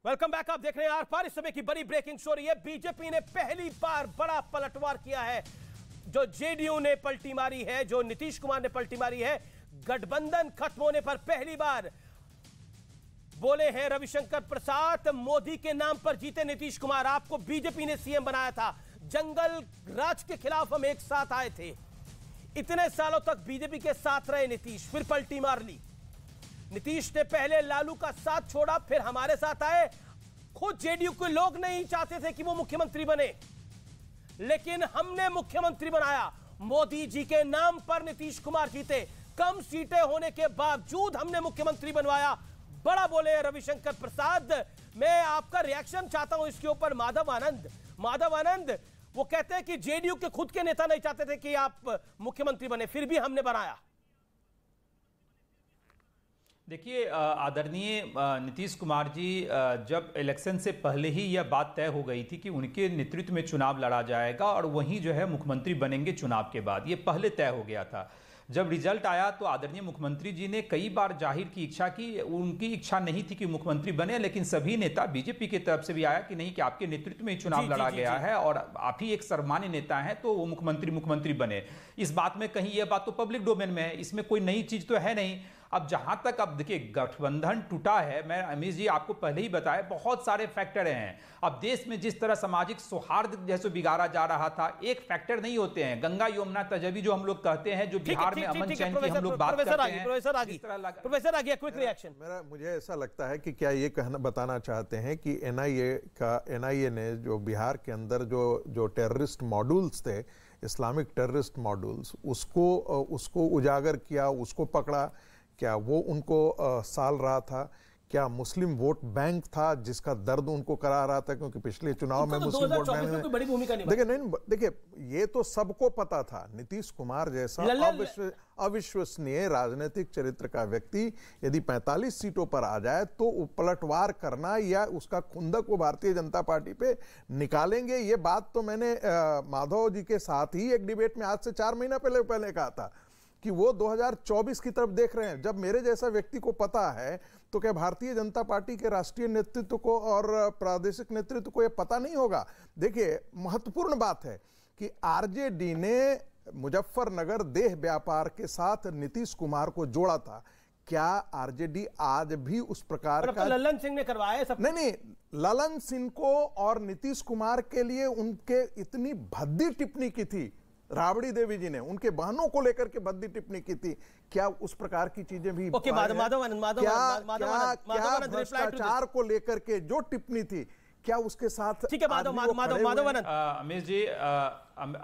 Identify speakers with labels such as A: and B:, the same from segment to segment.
A: Welcome back. आप देख रहे हैं आर पार। इस समय की बड़ी ब्रेकिंग स्टोरी है। बीजेपी ने पहली बार बड़ा पलटवार किया है। जो जेडीयू ने पलटी मारी है, जो नीतीश कुमार ने पलटी मारी है, गठबंधन खत्म होने पर पहली बार बोले हैं रविशंकर प्रसाद, मोदी के नाम पर जीते नीतीश कुमार। आपको बीजेपी ने सीएम बनाया था। जंगल राज के खिलाफ हम एक साथ आए थे। इतने सालों तक बीजेपी के साथ रहे नीतीश, फिर पलटी मार ली। नीतीश ने पहले लालू का साथ छोड़ा, फिर हमारे साथ आए। खुद जेडीयू के लोग नहीं चाहते थे कि वो मुख्यमंत्री बने, लेकिन हमने मुख्यमंत्री बनाया। मोदी जी के नाम पर नीतीश कुमार जीते। कम सीटें होने के बावजूद हमने मुख्यमंत्री बनवाया। बड़ा बोले रविशंकर प्रसाद। मैं आपका रिएक्शन चाहता हूं इसके ऊपर। माधव आनंद वो कहते हैं कि जेडीयू के खुद के नेता नहीं चाहते थे कि आप मुख्यमंत्री बने, फिर भी हमने बनाया।
B: देखिए, आदरणीय नीतीश कुमार जी, जब इलेक्शन से पहले ही यह बात तय हो गई थी कि उनके नेतृत्व में चुनाव लड़ा जाएगा और वहीं जो है मुख्यमंत्री बनेंगे चुनाव के बाद, ये पहले तय हो गया था। जब रिजल्ट आया तो आदरणीय मुख्यमंत्री जी ने कई बार जाहिर की इच्छा की, उनकी इच्छा नहीं थी कि मुख्यमंत्री बने, लेकिन सभी नेता बीजेपी की तरफ से भी आया कि नहीं, कि आपके नेतृत्व में चुनाव लड़ा गया है और आप ही एक सर्वमान्य नेता हैं, तो वो मुख्यमंत्री बने। इस बात में कहीं यह बात तो पब्लिक डोमेन में है, इसमें कोई नई चीज तो है नहीं। अब जहां तक अब देखिए गठबंधन टूटा है, मैं अमीश जी आपको पहले ही बताया, बहुत सारे फैक्टर हैं। अब देश में जिस तरह सामाजिक सौहार्द जैसे बिगाड़ा जा रहा था, एक फैक्टर नहीं होते हैं। गंगा यमुना तजवी जो हम लोग कहते हैं, जो बिहार में अमन चैन की हम लोग बात करते हैं।
A: प्रोफेसर आगे क्विक रिएक्शन।
C: मुझे ऐसा लगता है कि क्या ये बताना चाहते हैं कि एनआईए ने जो बिहार के अंदर जो टेररिस्ट मॉड्यूल्स थे, इस्लामिक टेररिस्ट मॉड्यूल्स, उसको उजागर किया, उसको पकड़ा। क्या वो उनको साल रहा था? क्या मुस्लिम वोट बैंक था जिसका दर्द उनको करा रहा था? क्योंकि पिछले चुनाव में मुस्लिम वोट बैंक ने
A: बड़ी भूमिका
C: देखिए ये तो सबको पता था। नीतीश कुमार जैसा अविश्वसनीय राजनीतिक चरित्र का व्यक्ति यदि 45 सीटों पर आ जाए तो पलटवार करना या उसका खुंदक वो भारतीय जनता पार्टी पे निकालेंगे। ये बात तो मैंने माधव जी के साथ ही एक डिबेट में आज से 4 महीना पहले कहा था कि वो 2024 की तरफ देख रहे हैं। जब मेरे जैसा व्यक्ति को पता है तो क्या भारतीय जनता पार्टी के राष्ट्रीय नेतृत्व को और प्रादेशिक नेतृत्व को यह पता नहीं होगा? देखिए, महत्वपूर्ण बात है कि आरजेडी ने मुजफ्फरनगर देह व्यापार के साथ नीतीश कुमार को जोड़ा था। क्या आरजेडी आज भी उस प्रकार का?
A: ललन सिंह ने करवाया सब।
C: नहीं, ललन सिंह को और नीतीश कुमार के लिए उनके इतनी भद्दी टिप्पणी की थी, राबड़ी देवी जी ने उनके बहनों को लेकर के भद्दी टिप्पणी की थी। क्या उस प्रकार की चीजें भी भ्रष्टाचार को लेकर के जो टिप्पणी थी, क्या उसके साथ?
A: ठीक है माधवानंद।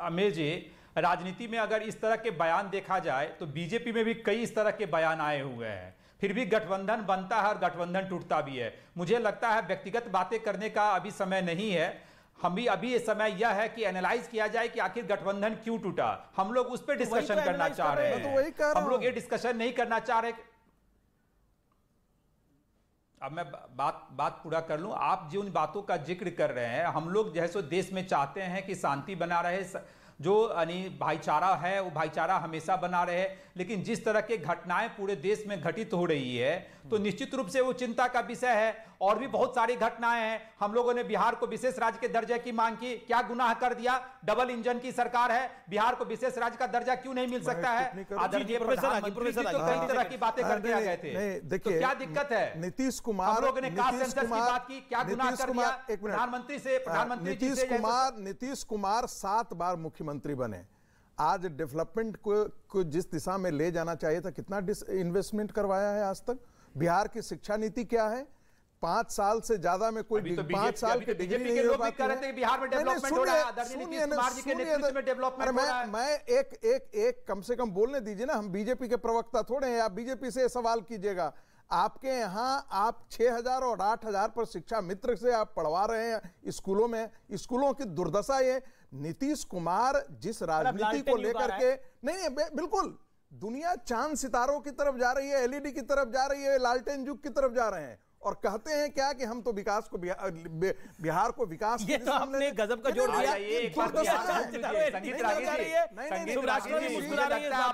B: अमीर जी, राजनीति में अगर इस तरह के बयान देखा जाए तो बीजेपी में भी कई इस तरह के बयान आए हुए हैं, फिर भी गठबंधन बनता है और गठबंधन टूटता भी है। मुझे लगता है व्यक्तिगत बातें करने का अभी समय नहीं है। अभी ये समय यह है कि एनालाइज किया जाए कि आखिर गठबंधन क्यों टूटा। हम लोग उस पर डिस्कशन करना चाह रहे हैं, हम लोग ये डिस्कशन नहीं करना चाह रहे। अब मैं बात पूरा कर लूं। आप जिन बातों का जिक्र कर रहे हैं, हम लोग जैसे देश में चाहते हैं कि शांति बना रहे, जो भाईचारा है वो भाईचारा हमेशा बना रहे, लेकिन जिस तरह के घटनाएं पूरे देश में घटित हो रही है तो निश्चित रूप से वो चिंता का विषय है। और भी बहुत सारी घटनाएं हैं। हम लोगों ने बिहार को विशेष राज्य के दर्जे की मांग की, क्या गुनाह कर दिया? डबल इंजन की सरकार है, बिहार को विशेष राज्य का दर्जा क्यों नहीं मिल सकता है? आदरणीय प्रधानमंत्री जी तो कई तरह की बातें करते आ गए थे, तो क्या दिक्कत है?
C: नीतीश कुमार,
B: हम लोगों ने कास्ट सेंसस की बात की, क्या गुनाह कर दिया? प्रधानमंत्री से
C: नीतीश कुमार 7 बार मुख्यमंत्री बने। आज डेवलपमेंट को जिस दिशा में ले जाना चाहिए था, कितना इन्वेस्टमेंट करवाया है आज तक? बिहार की शिक्षा नीति क्या है? 5 साल से ज्यादा में कोई 5 साल के डिग्री नहीं हो पाती है।
B: बिहार में डेवलपमेंट हो रहा है, आदरणीय नीतीश कुमार जी के नेतृत्व में डेवलपमेंट हो रहा है।
C: मैं एक कम से कम बोलने दीजिए ना। हम बीजेपी के प्रवक्ता थोड़े हैं, आप बीजेपी से सवाल कीजिएगा। आपके यहाँ आप 6000 और 8000 पर शिक्षा मित्र से आप पढ़वा रहे हैं स्कूलों में। स्कूलों की दुर्दशा ये। नीतीश कुमार जिस राजनीति को लेकर के, नहीं बिल्कुल, दुनिया चांद सितारों की तरफ जा रही है, एलईडी की तरफ जा रही है, लालटेन युग की तरफ जा रहे हैं, और कहते हैं क्या कि हम तो विकास को बिहार को विकास,
A: ये तो आपने गजब का जोड़ दिया।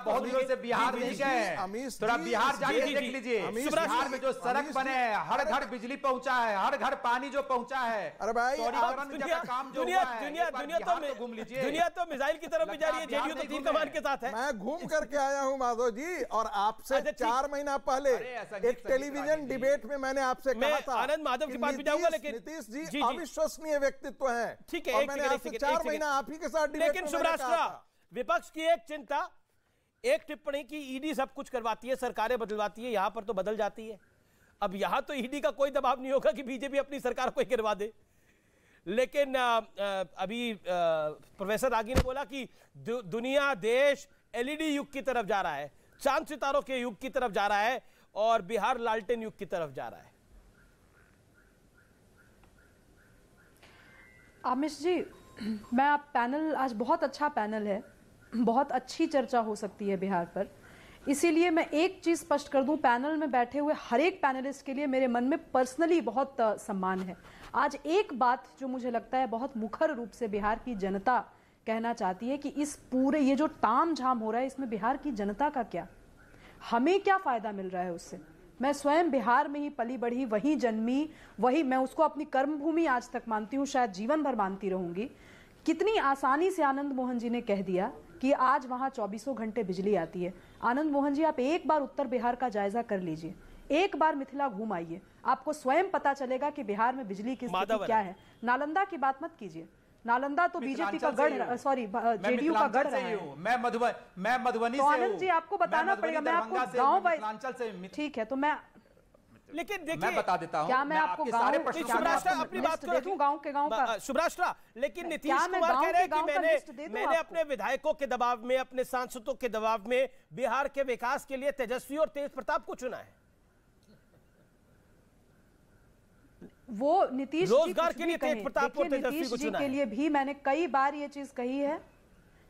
B: बहुत दिनों से बिहार नहीं गए, थोड़ा बिहार जाके देख लीजिए। बिहार में जो सड़क बने हैं, हर घर बिजली पहुंचा है, हर घर पानी जो पहुंचा है।
C: अरे भाई
A: दुनिया तो मिसाइल की तरफ भी जा रही है, जेडीयू तो तीर कमान के साथ है।
C: मैं घूम करके आया हूं माधव जी, और आपसे 4 महीना पहले एक टेलीविजन डिबेट में मैंने आपसे कहा था,
A: आनंद माधव की बात भी जाऊंगा, लेकिन
C: नीतीश जी अविश्वसनीय व्यक्तित्व है।
A: ठीक है,
C: मैंने आपसे 4 महीना आप ही के साथ डिबेट
A: लेकिन सुब्राष्ट्रा, विपक्ष की एक चिंता, एक टिप्पणी की ईडी सब कुछ करवाती है, सरकारें बदलवाती है, यहां पर तो बदल जाती है। अब यहां तो ईडी का कोई दबाव नहीं होगा कि बीजेपी अपनी सरकार को ही गिरवा दे। लेकिन अभी प्रोफेसर रागी ने बोला कि दुनिया, देश एलईडी युग की तरफ जा रहा है, चांद सितारों के युग की तरफ जा रहा है, और बिहार लालटेन युग की तरफ जा रहा है।
D: आमिश जी, मैं आप पैनल, आज बहुत अच्छा पैनल है, बहुत अच्छी चर्चा हो सकती है बिहार पर, इसीलिए मैं एक चीज स्पष्ट कर दूं, पैनल में बैठे हुए हर एक पैनलिस्ट के लिए मेरे मन में पर्सनली बहुत सम्मान है। आज एक बात जो मुझे लगता है बहुत मुखर रूप से बिहार की जनता कहना चाहती है कि इस पूरे ये जो ताम झाम हो रहा है, इसमें बिहार की जनता का क्या, हमें क्या फायदा मिल रहा है उससे। मैं स्वयं बिहार में ही पली बढ़ी, वहीं जन्मी, वही मैं उसको अपनी कर्मभूमि आज तक मानती हूँ, शायद जीवन भर मानती रहूंगी। कितनी आसानी से आनंद मोहन जी ने कह दिया कि आज वहां 24 घंटे बिजली आती है। आनंद मोहन जी, आप एक बार उत्तर बिहार का जायजा कर लीजिए, एक बार मिथिला घूम आइए, आपको स्वयं पता चलेगा कि बिहार में बिजली की स्थिति क्या है। नालंदा की बात मत कीजिए, नालंदा तो बीजेपी का गढ़, सॉरी जेडीयू का गढ़ रहा है।
B: मैं मधुबनी से हूं।
D: आनंद जी, आपको बताना पड़ेगा, मैं आपको गांव, ठीक है, तो मैं,
A: लेकिन देखिए
B: मैं बता देता हूं,
D: क्या मैं आपको गांव अपनी बात दे दूं, गांव के गांव का
A: सुब्राष्ट्रा, लेकिन नीतीश कुमार कह रहे हैं कि मैंने अपने विधायकों के दबाव में, अपने सांसदों के दबाव में बिहार के विकास के लिए तेजस्वी और तेज प्रताप को चुना है।
D: वो नीतीश
A: रोजगार के लिए तेज प्रताप और तेजस्वी को चुना
D: के लिए भी मैंने कई बार ये चीज कही है,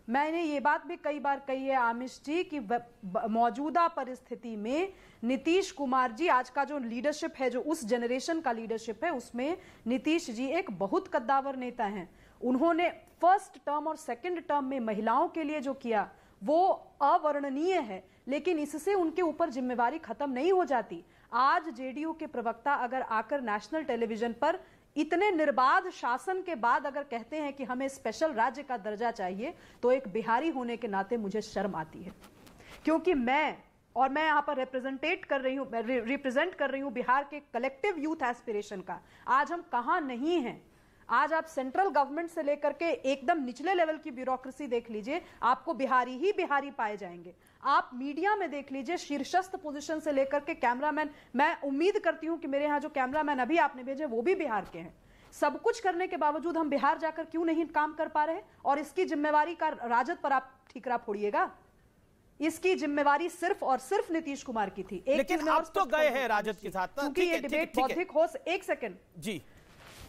D: मैंने ये बात भी कई बार कही है आमिश जी कि मौजूदा परिस्थिति में नीतीश कुमार जी, आज का जो लीडरशिप है, जो उस जनरेशन का लीडरशिप है, उसमें नीतीश जी एक बहुत कद्दावर नेता हैं। उन्होंने फर्स्ट टर्म और सेकंड टर्म में महिलाओं के लिए जो किया वो अवर्णनीय है, लेकिन इससे उनके ऊपर जिम्मेवारी खत्म नहीं हो जाती। आज जेडीयू के प्रवक्ता अगर आकर नेशनल टेलीविजन पर इतने निर्बाध शासन के बाद अगर कहते हैं कि हमें स्पेशल राज्य का दर्जा चाहिए, तो एक बिहारी होने के नाते मुझे शर्म आती है, क्योंकि मैं यहां पर रिप्रेजेंट कर रही हूं बिहार के कलेक्टिव यूथ एस्पिरेशन का। आज हम कहां नहीं हैं, आज आप सेंट्रल गवर्नमेंट से लेकर के एकदम निचले लेवल की ब्यूरोक्रेसी देख लीजिए, आपको बिहारी ही बिहारी पाए जाएंगे। आप मीडिया में देख लीजिए, शीर्षस्थ पोजीशन से लेकर के कैमरामैन, मैं उम्मीद करती हूं कि मेरे यहाँ जो कैमरामैन अभी आपने भेजे वो भी बिहार के हैं। सब कुछ करने के बावजूद हम बिहार जाकर क्यों नहीं काम कर पा रहे? और इसकी जिम्मेवारी का राजद पर आप ठीकरा फोड़िएगा? इसकी जिम्मेवारी सिर्फ और सिर्फ नीतीश कुमार की थी।
A: लेकिन अब तो गए हैं राजद के साथ,
D: क्योंकि ये डिबेट बौद्धिक हो। एक सेकंड
A: जी,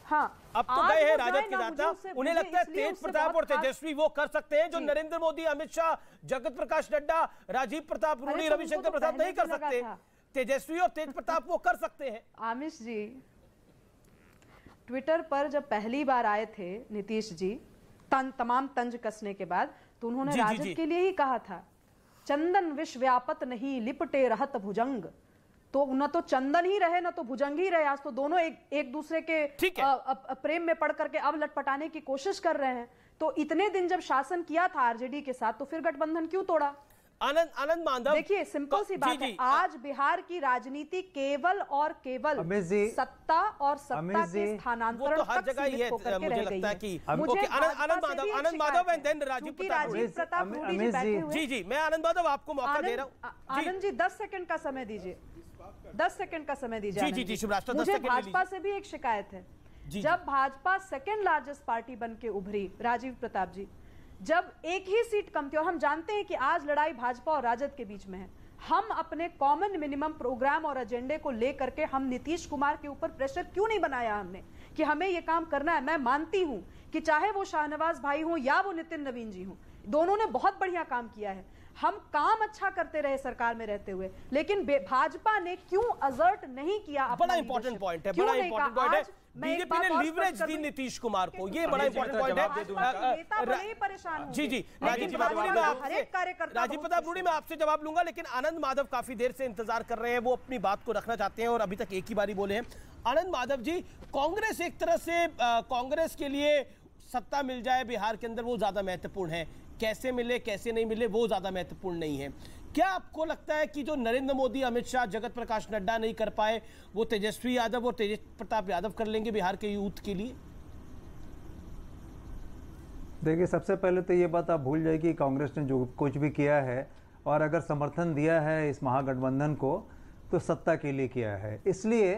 D: हाँ,
A: अब तो गए हैं राजद के साथ। उन्हें लगता है तेज प्रताप और तेजस्वी वो कर सकते हैं जो नरेंद्र मोदी, अमित शाह, जगत प्रकाश नड्डा, राजीव प्रताप रूडी, रविशंकर प्रसाद नहीं कर सकते। तेजस्वी और तेज प्रताप वो कर सकते हैं।
D: आमिश जी, ट्विटर पर जब पहली बार आए थे नीतीश जी, तमाम तंज कसने के बाद, तो उन्होंने राजद के लिए ही कहा था, चंदन विश्व व्यापत नहीं लिपटे रहत भुजंग। तो न तो चंदन ही रहे, न तो भुजंग ही रहे। आज तो दोनों एक दूसरे के प्रेम में पड़ करके अब लटपटाने की कोशिश कर रहे हैं। तो इतने दिन जब शासन किया था आरजेडी के साथ, तो फिर गठबंधन क्यों तोड़ा?
A: आनंद माधव,
D: देखिए सिंपल सी बात है, आज बिहार की राजनीति केवल और केवल सत्ता और सत्ता के स्थानांतरण
A: तो हर जगह ही है। मुझे लगता है कि आनंद माधव एंड देन राजीव
D: प्रताप
A: जी जी, मैं आनंद माधव आपको मौका दे रहा हूँ।
D: आनंद जी 10 सेकंड का समय दीजिए, 10 सेकंड का समय दीजिए।
A: जी जी,
D: मुझे भाजपा से भी एक शिकायत है। जब भाजपा सेकंड लार्जेस्ट पार्टी बन के उभरी, राजीव प्रताप जी, जब एक ही सीट कम थी, और हम जानते हैं कि आज लड़ाई भाजपा और राजद के बीच में है, हम अपने कॉमन मिनिमम प्रोग्राम और एजेंडे को लेकर के हम नीतीश कुमार के ऊपर प्रेशर क्यों नहीं बनाया हमने कि हमें यह काम करना है? मैं मानती हूं कि चाहे वो शाहनवाज भाई हो या वो नितिन नवीन जी हो, दोनों ने बहुत बढ़िया काम किया है। हम काम अच्छा करते रहे सरकार में रहते हुए, लेकिन भाजपा ने क्यों असर्ट नहीं किया?
A: बड़ा इंपॉर्टेंट पॉइंट है, बड़ा इंपॉर्टेंट पॉइंट है। बीजेपी ने लीवरेज दी नीतीश कुमार को, ये बड़ा इंपॉर्टेंट पॉइंट है।
D: परेशान
A: जी जी, राजीव प्रताप रूडी, मैं आपसे जवाब लूंगा, लेकिन आनंद माधव काफी देर से इंतजार कर रहे हैं, वो अपनी बात को रखना चाहते हैं और अभी तक एक ही बारी बोले हैं। आनंद माधव जी, कांग्रेस एक तरह से कांग्रेस के लिए सत्ता मिल जाए बिहार के अंदर वो ज्यादा महत्वपूर्ण है, कैसे मिले कैसे नहीं मिले वो ज्यादा महत्वपूर्ण नहीं है। क्या आपको लगता है कि जो नरेंद्र मोदी, अमित शाह, जगत प्रकाश नड्डा नहीं कर पाए वो तेजस्वी यादव और तेज प्रताप यादव कर लेंगे बिहार के यूथ के लिए?
E: देखिए, सबसे पहले तो ये बात आप भूल जाइए कि कांग्रेस ने जो कुछ भी किया है और अगर समर्थन दिया है इस महागठबंधन को तो सत्ता के लिए किया है, इसलिए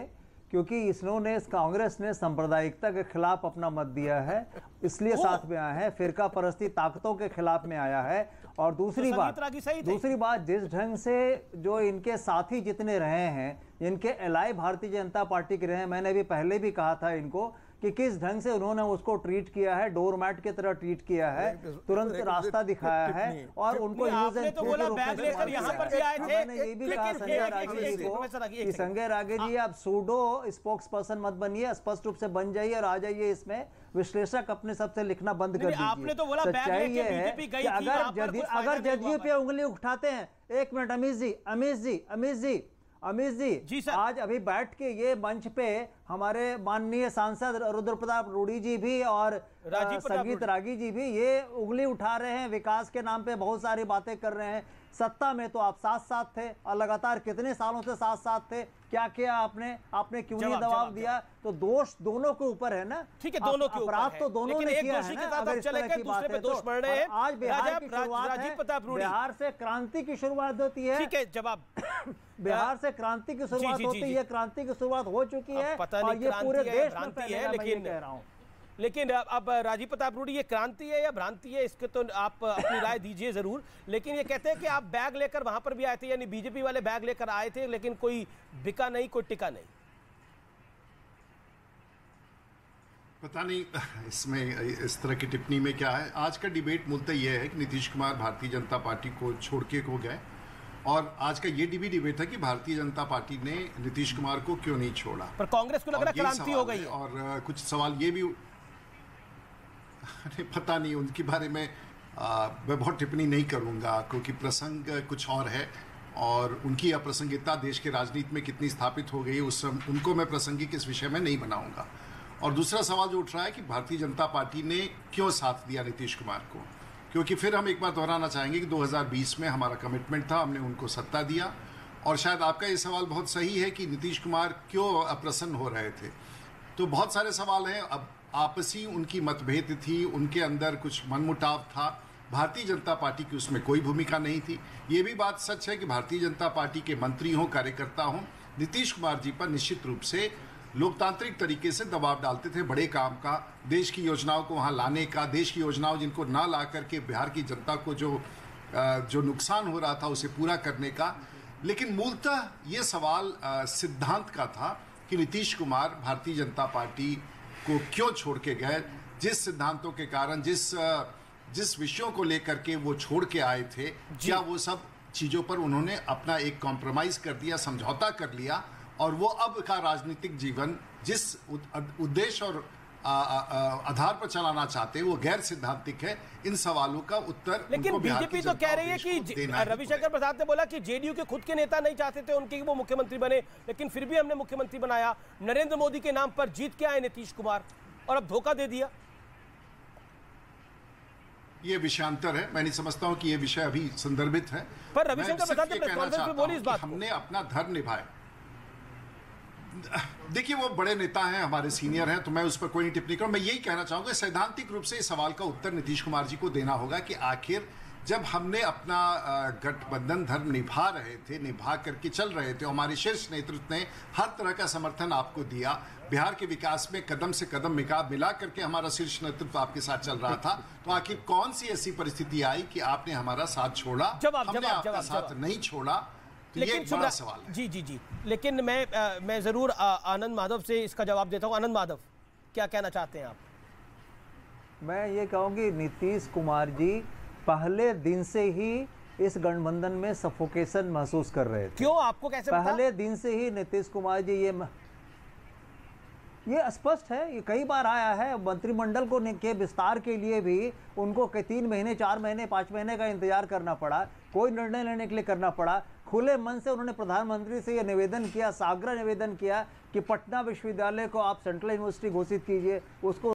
E: क्योंकि इन्होंने कांग्रेस ने सांप्रदायिकता के खिलाफ अपना मत दिया है, इसलिए साथ में आया है, फिरका परस्ती ताकतों के खिलाफ में आया है। और दूसरी बात जिस ढंग से जो इनके साथी जितने रहे हैं, इनके एलाई भारतीय जनता पार्टी के रहे हैं, मैंने भी पहले भी कहा था इनको कि किस ढंग से उन्होंने उसको ट्रीट किया है, डोरमैट की तरह ट्रीट किया है, तुरंत रास्ता दिखाया है और उनको यूज एंड थ्रो के रूप में मैंने ये भी कहा संजय रागे जी को कि संजय रागे जी आप सूडो स्पोक्स पर्सन मत बनिए, स्पष्ट रूप से बन जाइए और आ जाइए इसमें, विश्लेषक अपने सबसे लिखना बंद कर दीजिए। सच्चाई ये है कि अगर जदयू पे उंगली उठाते हैं, एक मिनट अमीश जी आज अभी बैठ के ये मंच पे हमारे माननीय सांसद रुद्र प्रताप रूडी जी भी और संगीत रागी जी भी ये उंगली उठा रहे हैं, विकास के नाम पे बहुत सारी बातें कर रहे हैं। सत्ता में तो आप साथ साथ थे और लगातार कितने सालों से साथ साथ थे, क्या किया आपने क्यों नहीं दबाव दिया? तो दोष दोनों के ऊपर है ना,
A: ठीक है, दोनों के ऊपर
E: अपराध तो दोनों ने किया है ना। अगर इस तरह की बात है तो आज बिहार की शुरुआत है, बिहार से क्रांति की शुरुआत होती है।
A: ठीक है, जवाब
E: बिहार से क्रांति की शुरुआत होती है, क्रांति की शुरुआत हो चुकी है और ये पूरे देश में फैलेगा, मैं ये कह रहा हूँ।
A: लेकिन अब राजीव प्रताप रूडी, ये क्रांति है या भ्रांति है, इसके तो आप अपनी राय दीजिए जरूर। लेकिन ये कहते हैं कि आप बैग लेकर वहां पर भी आए थे, यानी बीजेपी वाले बैग लेकर आए थे, लेकिन कोई बिका नहीं, कोई टिका नहीं।
F: पता नहीं इसमें इस तरह की टिप्पणी में क्या है। आज का डिबेट मूलतः यह है कि नीतीश कुमार भारतीय जनता पार्टी को छोड़ के हो गए और आज का ये डिबेट है कि भारतीय जनता पार्टी ने नीतीश कुमार को क्यों नहीं छोड़ा।
A: पर कांग्रेस को लग रहा है क्रांति हो गई है।
F: और कुछ सवाल ये भी पता नहीं, उनके बारे में मैं बहुत टिप्पणी नहीं करूंगा क्योंकि प्रसंग कुछ और है और उनकी अप्रासंगिकता देश के राजनीति में कितनी स्थापित हो गई उनको मैं प्रासंगिक इस विषय में नहीं बनाऊंगा। और दूसरा सवाल जो उठ रहा है कि भारतीय जनता पार्टी ने क्यों साथ दिया नीतीश कुमार को, क्योंकि फिर हम एक बार दोहराना चाहेंगे कि 2020 में हमारा कमिटमेंट था, हमने उनको सत्ता दिया। और शायद आपका ये सवाल बहुत सही है कि नीतीश कुमार क्यों अप्रसन्न हो रहे थे, तो बहुत सारे सवाल हैं। अब आपसी उनकी मतभेद थी, उनके अंदर कुछ मनमुटाव था, भारतीय जनता पार्टी की उसमें कोई भूमिका नहीं थी। ये भी बात सच है कि भारतीय जनता पार्टी के मंत्री हों, कार्यकर्ता हों, नीतीश कुमार जी पर निश्चित रूप से लोकतांत्रिक तरीके से दबाव डालते थे बड़े काम का, देश की योजनाओं को वहाँ लाने का, देश की योजनाओं जिनको ना ला करके बिहार की जनता को जो नुकसान हो रहा था उसे पूरा करने का। लेकिन मूलतः ये सवाल सिद्धांत का था कि नीतीश कुमार भारतीय जनता पार्टी को क्यों छोड़ के गए, जिस सिद्धांतों के कारण जिस विषयों को लेकर के वो छोड़ के आए थे, क्या वो सब चीज़ों पर उन्होंने अपना एक कॉम्प्रोमाइज़ कर दिया, समझौता कर लिया और वो अब का राजनीतिक जीवन जिस उद्देश्य और आधार पर चलाना चाहते हैं वो गैर सिद्धांतिक है। इन सवालों का उत्तर
A: लेकिन बीजेपी तो कह रही है कि रविशंकर प्रसाद ने बोला कि जेडीयू के खुद के नेता नहीं चाहते थे उनके वो मुख्यमंत्री बने, लेकिन फिर भी हमने मुख्यमंत्री बनाया, नरेंद्र मोदी के नाम पर जीत के आए नीतीश कुमार और अब धोखा दे दिया।
F: ये विषयांतर है, मैं नहीं समझता हूं कि ये विषय अभी संदर्भित है।
A: पर रविशंकर प्रसाद ने प्रेस कॉन्फ्रेंस में बोली इस बात,
F: हमने अपना धर्म निभाया। देखिए वो बड़े नेता हैं, हमारे सीनियर हैं, तो मैं उस पर कोई टिप्पणी करूं। मैं यही कहना चाहूंगा सैद्धांतिक रूप से इस सवाल का उत्तर नीतीश कुमार जी को देना होगा कि आखिर जब हमने अपना गठबंधन धर्म निभा रहे थे, निभा करके चल रहे थे, हमारे शीर्ष नेतृत्व ने हर तरह का समर्थन आपको दिया, बिहार के विकास में कदम से कदम मिला करके हमारा शीर्ष नेतृत्व आपके साथ चल रहा था, तो आखिर कौन सी ऐसी परिस्थिति आई कि आपने हमारा साथ छोड़ा? हमने आपका साथ नहीं छोड़ा।
A: लेकिन
F: ये बड़ा सवाल है।
A: जी, लेकिन मैं जरूर आनंद माधव से इसका जवाब देता हूं। आनंद माधव, क्या कहना चाहते हैं आप?
E: मैं ये कहूँगी नीतीश कुमार जी पहले दिन से ही इस गठबंधन में सफोकेशन महसूस कर रहे थे।
A: क्यों, आपको कैसे पता?
E: पहले दिन से ही नीतीश कुमार जी ये स्पष्ट है, ये कई बार आया है। मंत्रिमंडल को के विस्तार के लिए भी उनको 3 महीने 4 महीने 5 महीने का इंतजार करना पड़ा, कोई निर्णय लेने के लिए करना पड़ा। खुले मन से उन्होंने प्रधानमंत्री से यह निवेदन किया, साग्रह निवेदन किया कि पटना विश्वविद्यालय को आप सेंट्रल यूनिवर्सिटी घोषित कीजिए, उसको